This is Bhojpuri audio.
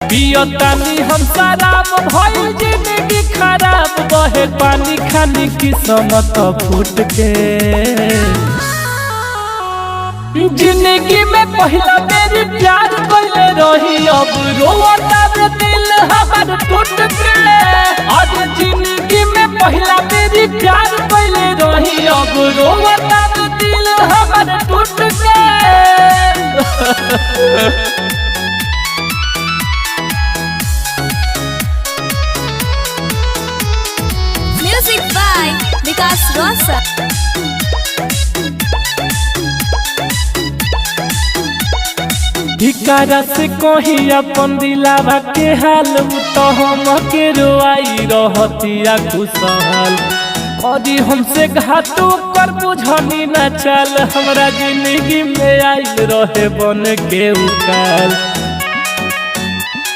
पियतानी हम शराब भइल जिंदगी खराब बहे पानी खानी किस्मत फूट के। जिंदगी में पहला मेरी प्यार कइले रही अब रोता रे दिल हमर टूट के। आज जिंदगी में पहला मेरी प्यार कइले रही अब रोता रे दिल हमर टूट के। Music by Vikas Rosa. भिकारा से कही अपन दिलावा के हाल तो हम के रोआई रहतिया खुशहाल। और हमसे घाटू कर बुझनी न चल हमरा जिंदगी में आइल रहे बन के उकाल।